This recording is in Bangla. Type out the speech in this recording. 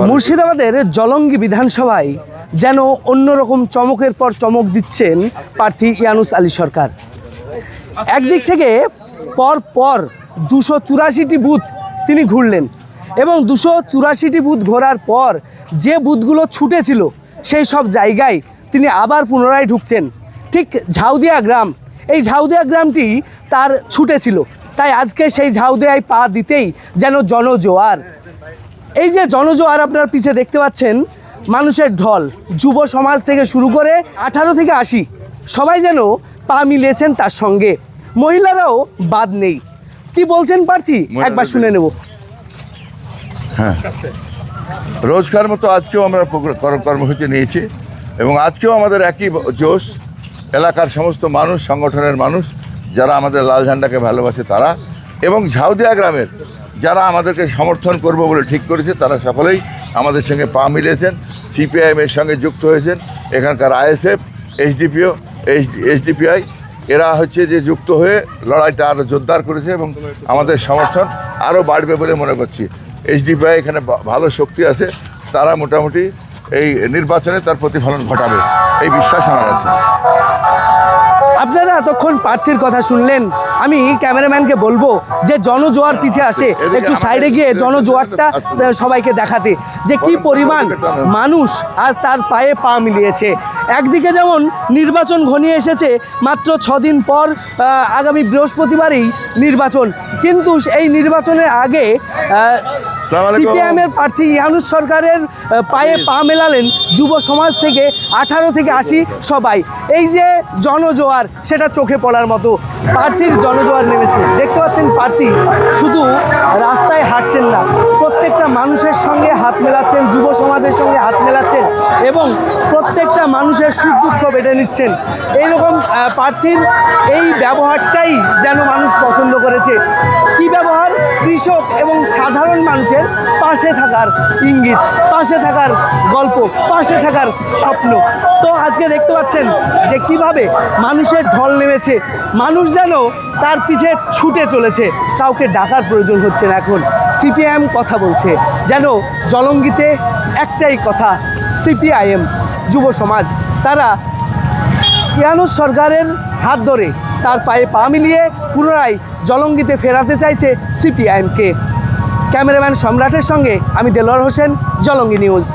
মুর্শিদাবাদের জলঙ্গি বিধানসভায় যেন অন্যরকম চমকের পর চমক দিচ্ছেন প্রার্থী ইয়ানুস আলী সরকার। একদিক থেকে পর 284টি বুথ তিনি ঘুরলেন এবং 284টি বুথ ঘোরার পর যে বুথগুলো ছুটেছিল সেই সব জায়গায় তিনি আবার পুনরায় ঢুকছেন। ঠিক ঝাউদিয়া গ্রাম, এই ঝাউদিয়া গ্রামটি তার ছুটেছিল, তাই আজকে সেই ঝাউদিয়ায় পা দিতেই যেন জনজোয়ার। এই যে জনজোয়ার আপনার পিছে দেখতে পাচ্ছেন, মানুষের ঢল, যুব সমাজ থেকে শুরু করে 18 থেকে 80 সবাই যেন পা মিলিয়েছেন তার সঙ্গে, মহিলারাও বাদ নেই। কি বলছেন প্রার্থী একবার শুনে নেব। হ্যাঁ, রোজকার মতো আজকেও আমরা কর্মসূচি নিয়েছি এবং আজকেও আমাদের একই জোশ। এলাকার সমস্ত মানুষ, সংগঠনের মানুষ যারা আমাদের লাল ঝান্ডাকে ভালোবাসে তারা, এবং ঝাউদিয়া গ্রামের যারা আমাদেরকে সমর্থন করবো বলে ঠিক করেছে তারা সকলেই আমাদের সঙ্গে পা মিলিয়েছেন, সিপিআইএমের সঙ্গে যুক্ত হয়েছেন। এখানকার আইএসএফ, এসডিপিআই এরা হচ্ছে যে যুক্ত হয়ে লড়াইটা আরও জোরদার করেছে এবং আমাদের সমর্থন আরও বাড়বে বলে মনে করছি। এসডিপিআই এখানে ভালো শক্তি আছে, তারা মোটামুটি এই নির্বাচনে তার প্রতিফলন ঘটাবে, এই বিশ্বাস আমার আছে। আপনারা এতক্ষণ প্রার্থীর কথা শুনলেন, আমি ক্যামেরাম্যানকে বলবো যে জনজোয়ার পিছে আসে একটু সাইডে গিয়ে জনজোয়ারটা সবাইকে দেখাতে, যে কি পরিমাণ মানুষ আজ তার পায়ে পা মিলিয়েছে। একদিকে যেমন নির্বাচন ঘনিয়ে এসেছে, মাত্র 6 দিন পর আগামী বৃহস্পতিবারই নির্বাচন, কিন্তু এই নির্বাচনের আগে সিপিএমের প্রার্থী ইয়ানুস সরকারের পায়ে পা মেলালেন যুব সমাজ থেকে 18 থেকে 80 সবাই। এই যে জনজোয়ার, সেটা চোখে পড়ার মতো। প্রার্থীর জনজোয়ার নেমেছে, দেখতে পাচ্ছেন প্রার্থী শুধু রাস্তায় হাঁটছেন না, প্রত্যেকটা মানুষের সঙ্গে হাত মেলাচ্ছেন, যুব সমাজের সঙ্গে হাত মেলাচ্ছেন এবং প্রত্যেকটা মানুষের সুখ দুঃখ বেটে নিচ্ছেন। এইরকম প্রার্থীর এই ব্যবহারটাই যেন মানুষ পছন্দ করেছে। কি ব্যবহার? কৃষক এবং সাধারণ মানুষের পাশে থাকার ইঙ্গিত, পাশে থাকার গল্প, পাশে থাকার স্বপ্ন। তো আজকে দেখতে পাচ্ছেন যে কিভাবে মানুষের ঢল নেমেছে, মানুষ যেন তার পিছে ছুটে চলেছে, কাউকে ডাকার প্রয়োজন হচ্ছে না। এখন সিপিআইএম কথা বলছে, যেন জলঙ্গিতে একটাই কথা, সিপিআইএম যুব সমাজ তারা ইয়ানুস সরকারের হাত ধরে তার পায়ে পা মিলিয়ে পুনরায় জলঙ্গিতে ফেরাতে চাইছে সিপিআইএমকে। ক্যামেরাম্যান সম্রাটের সঙ্গে আমি দেলোয়ার হোসেন, জলঙ্গি নিউজ।